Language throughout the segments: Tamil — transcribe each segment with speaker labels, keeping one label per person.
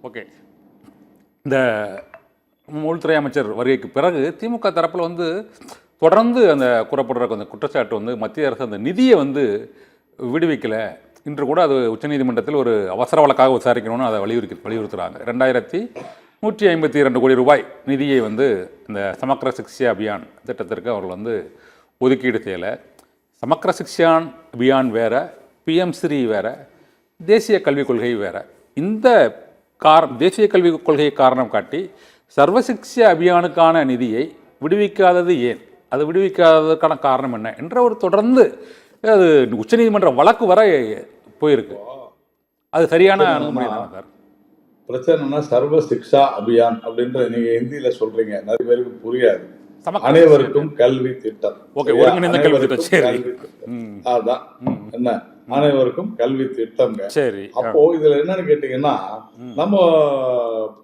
Speaker 1: ஓகே. இந்த உள்துறை அமைச்சர் வருகைக்கு பிறகு திமுக தரப்பில் தொடர்ந்து அந்த கூறப்படுற அந்த குற்றச்சாட்டு மத்திய அரசு அந்த நிதியை விடுவிக்கலை. இன்று கூட அது உச்சநீதிமன்றத்தில் ஒரு அவசர வழக்காக விசாரிக்கணும்னு அதை வலியுறுத்துகிறாங்க. 2152 கோடி ரூபாய் நிதியை இந்த சமக்ர சிக்ஷா அபியான் திட்டத்திற்கு அவர்கள் ஒதுக்கீடு செய்யலை. சமக்ர சிக்ஷா அபியான் வேறு, பிஎம்ஸ்ரீ வேறு, தேசிய கல்விக் கொள்கை வேறு. இந்த தேசிய கல்விக் கொள்கையை காரணம் காட்டி சர்வசிக்ஷா அபியானுக்கான நிதியை விடுவிக்காதது ஏன், அது விடுவிக்காததுக்கான காரணம் என்ன என்ற ஒரு தொடர்ந்து அது உச்சநீதிமன்ற வழக்கு வரை போயிருக்கு. அது சரியான அணுகுமுறை தானே சார்?
Speaker 2: பிரச்சனைனா சர்வ சிக்ஷா அபியான் அப்படின்ற நீங்க ஹிந்தியில சொல்றீங்க, நிறைய பேருக்கு புரியாது. அனைவருக்கும் கல்வி திட்டம். அதான் என்ன, அனைவருக்கும் கல்வி திட்டம். அப்போ இதுல என்னன்னு கேட்டீங்கன்னா, நம்ம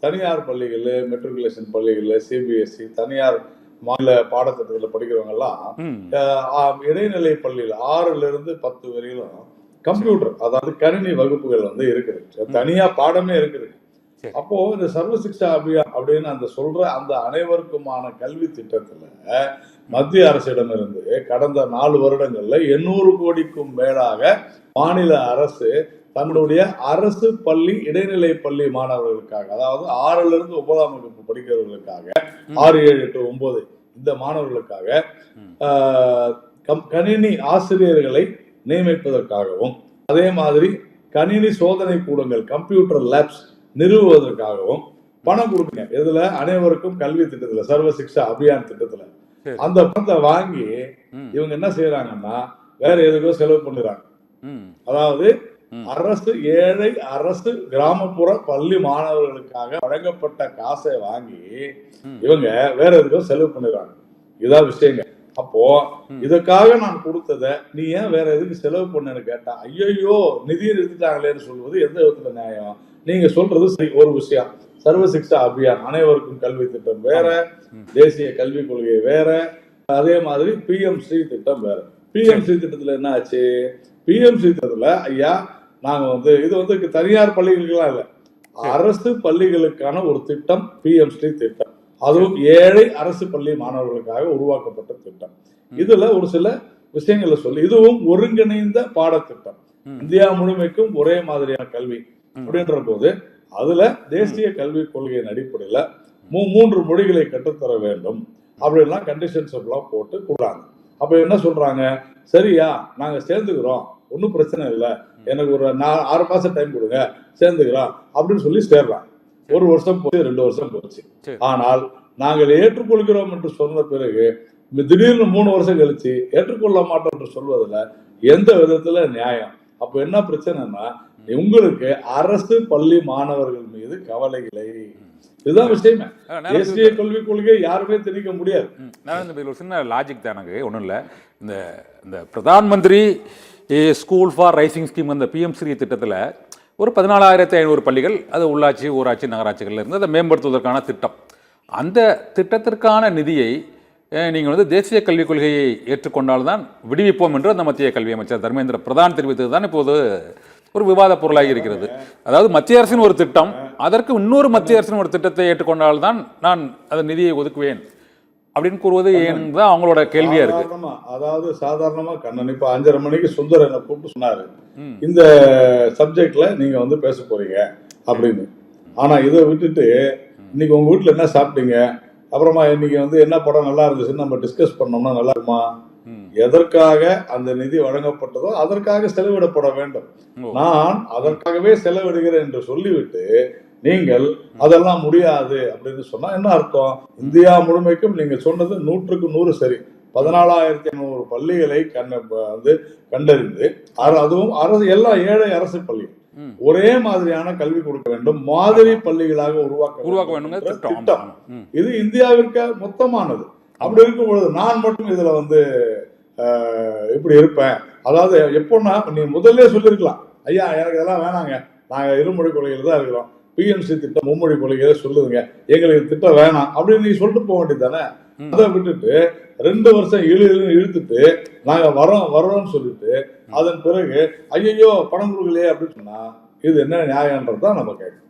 Speaker 2: தனியார் பள்ளிகள், மெட்ரிகுலேஷன் பள்ளிகள், சிபிஎஸ்இ தனியார் மாநில பாடத்திட்டத்துல படிக்கிறவங்க எல்லாம் இடைநிலை பள்ளியில் 6ல இருந்து 10 வரையிலும் கம்ப்யூட்டர், அதாவது கணினி வகுப்புகள் இருக்குது. தனியா பாடமே இருக்குது. அப்போ இந்த சர்வ சிக்ஷா அபியான் அப்படின்னு அந்த சொல்ற அந்த அனைவருக்குமான கல்வி திட்டத்துல மத்திய அரசிடமிருந்து கடந்த 4 வருடங்கள்ல 800 கோடிக்கும் மேலாக மாநில அரசு தன்னுடைய அரசு பள்ளி இடைநிலை பள்ளி மாணவர்களுக்காக, அதாவது 6ல இருந்து 9ஆம் வகுப்பு படிக்கிறவர்களுக்காக, 6, 7, 8, 9 இந்த மாணவர்களுக்காக கணினி ஆசிரியர்களை நியமிப்பதற்காகவும், அதே மாதிரி கணினி சோதனை கூடங்கள் கம்ப்யூட்டர் லேப்ஸ் நிறுவுவதற்காகவும் பணம் கொடுக்குங்க. இதுல அனைவருக்கும் கல்வி திட்டத்துல, சர்வ சிக்ஷா அபியான் திட்டத்துல அந்த பணத்தை வாங்கி இவங்க என்ன செய்யறாங்கன்னா வேற எதுக்கோ செலவு பண்ணுறாங்க. அதாவது அரசு ஏழை அரசு கிராமப்புற பள்ளி மாணவர்களுக்காக வழங்கப்பட்ட காசை வாங்கி இவங்க வேற எதுக்கோ செலவு பண்ணுறாங்க. இதான் விஷயங்க. அப்போ இதுக்காக நான் கொடுத்ததை நீ ஏன் வேற எதுக்கு செலவு பண்ணு கேட்டா, ஐயோ நிதியை நிறுத்திட்டாங்களேன்னு சொல்வது எந்த விதத்துல நியாயம்? நீங்க சொல்றது சரி, ஒரு விஷயம். சர்வ சிக்ஷா அபியான் அனைவருக்கும் கல்வி திட்டம் வேற, தேசிய கல்விக் கொள்கை வேற, அதே மாதிரி பிஎம்ஸ்ரீ திட்டம் வேற. பிஎம்ஸ்ரீ திட்டத்துல என்ன ஆச்சு? பிஎம்ஸ்ரீ திட்டத்துல ஐயா நாங்க இது தனியார் பள்ளிகளுக்கெல்லாம் இல்ல, அரசு பள்ளிகளுக்கான ஒரு திட்டம் பிஎம்ஸ்ரீ திட்டம். அதுவும் ஏழை அரசு பள்ளி மாணவர்களுக்காக உருவாக்கப்பட்ட திட்டம். இதுல ஒரு சில விஷயங்களை சொல்லி, இதுவும் ஒருங்கிணைந்த பாடத்திட்டம், இந்தியா முழுமைக்கும் ஒரே மாதிரியான கல்வி அப்படின்ற போது அதுல தேசிய கல்விக் கொள்கையின் அடிப்படையில 3 மொழிகளை கற்றுத்தர வேண்டும் அப்படின்லாம் கண்டிஷன்ஸ் எல்லாம் போட்டு கொடுறாங்க. அப்ப என்ன சொல்றாங்க, சரியா நாங்க சேர்ந்துக்கிறோம், ஒன்னும் பிரச்சனை இல்லை, எனக்கு ஒரு 6 மாசம் டைம் கொடுங்க, சேர்ந்துக்கிறோம் அப்படின்னு சொல்லி சேர்றாங்க. 1 வருஷம் போச்சு, 2 வருஷம் போச்சு. ஆனால் நாங்கள் ஏற்றுக்கொள்கிறோம் என்று சொன்ன பிறகு திடீர்னு 3 வருஷம் கழிச்சு ஏற்றுக்கொள்ள மாட்டோம் என்று சொல்வதில் எந்த விதத்துல நியாயம்? அப்ப என்ன பிரச்சனைனா, உங்களுக்கு அரசு பள்ளி மாணவர்கள் மீது கவலை இல்லை. இதுதான் விஷயமே. தேசிய கல்விக் கொள்கையை யாருமே திணிக்க முடியாது.
Speaker 1: ஒரு சின்ன லாஜிக் தான் எனக்கு, ஒன்றும் இல்லை. இந்த Pradhan Mantri school for rising scheme, அந்த பிஎம்ஸ்ரீ திட்டத்தில் ஒரு 14,500 பள்ளிகள், அது உள்ளாட்சி, ஊராட்சி, நகராட்சிகள் இருந்து அதை மேம்படுத்துவதற்கான திட்டம். அந்த திட்டத்திற்கான நிதியை நீங்கள் தேசிய கல்விக் கொள்கையை ஏற்றுக்கொண்டால்தான் விடுவிப்போம் என்று அந்த மத்திய கல்வி அமைச்சர் தர்மேந்திர பிரதான் தெரிவித்தது தான் இப்போது ஒரு விவாத பொருளாகி இருக்கிறது. அதாவது மத்திய அரசின் ஒரு திட்டம், அதற்கு இன்னொரு மத்திய அரசின் ஒரு திட்டத்தை ஏற்றுக்கொண்டால்தான் நான் அதன் நிதியை ஒதுக்குவேன் அப்படின்னு கூறுவது ஏன்தான் அவங்களோட கேள்வியா இருக்கு.
Speaker 2: அதாவது சாதாரணமா கண்ணன் இப்ப 5:30 மணிக்கு சுந்தர் என்ன கூப்பிட்டு சொன்னாரு, இந்த சப்ஜெக்ட்ல நீங்க பேச போறீங்க அப்படின்னு. ஆனா இதை விட்டுட்டு இன்னைக்கு உங்க வீட்டுல என்ன சாப்பிட்டீங்க, அப்புறமா இன்னைக்கு என்ன படம் நல்லா இருந்துச்சுன்னு நம்ம டிஸ்கஸ் பண்ணோம்னா நல்லா இருக்குமா? எதற்காக அந்த நிதி வழங்கப்பட்டதோ அதற்காக செலவிடப்பட வேண்டும். நான் அதற்காகவே செலவிடுகிறேன் என்று சொல்லிவிட்டு நீங்கள் அதெல்லாம் முடியாது அப்படின்னு சொன்னா என்ன அர்த்தம்? இந்தியா முழுமைக்கும் நீங்க சொன்னது 100க்கு 100 சரி. 14,500 பள்ளிகளை கண்டறிந்து, அதுவும் அரசு, எல்லா ஏழை அரசு பள்ளி ஒரே மாதிரியான கல்வி கொடுக்க வேண்டும், மாதிரி பள்ளிகளாக உருவாக்க வேண்டும் திட்டம். இது இந்தியாவிற்கு மொத்தமானது. அப்படி இருக்கும் பொழுது நான் மட்டும் இதுல இப்படி இருப்பேன். அதாவது எப்போன்னா, நீ முதல்ல சொல்லிருக்கலாம், ஐயா எனக்கு இதெல்லாம் வேணாங்க, நாங்க இருமொழி கொள்கையில தான் இருக்கிறோம், பிஎம்சி திட்டம் மும்மொழி கொள்கையில சொல்லுதுங்க, எங்களுக்கு திட்டம் வேணாம் அப்படின்னு நீ சொல்லிட்டு போக வேண்டியது தானே. அதை விட்டுட்டு 2 வருஷம் இழுத்துட்டு நாங்க வரோம்னு சொல்லிட்டு அதன் பிறகு ஐயோ பணம் கொடுக்கலையே அப்படின்னு சொன்னா இது என்ன நியாயம்ன்றதுதான் நம்ம கேட்கணும்.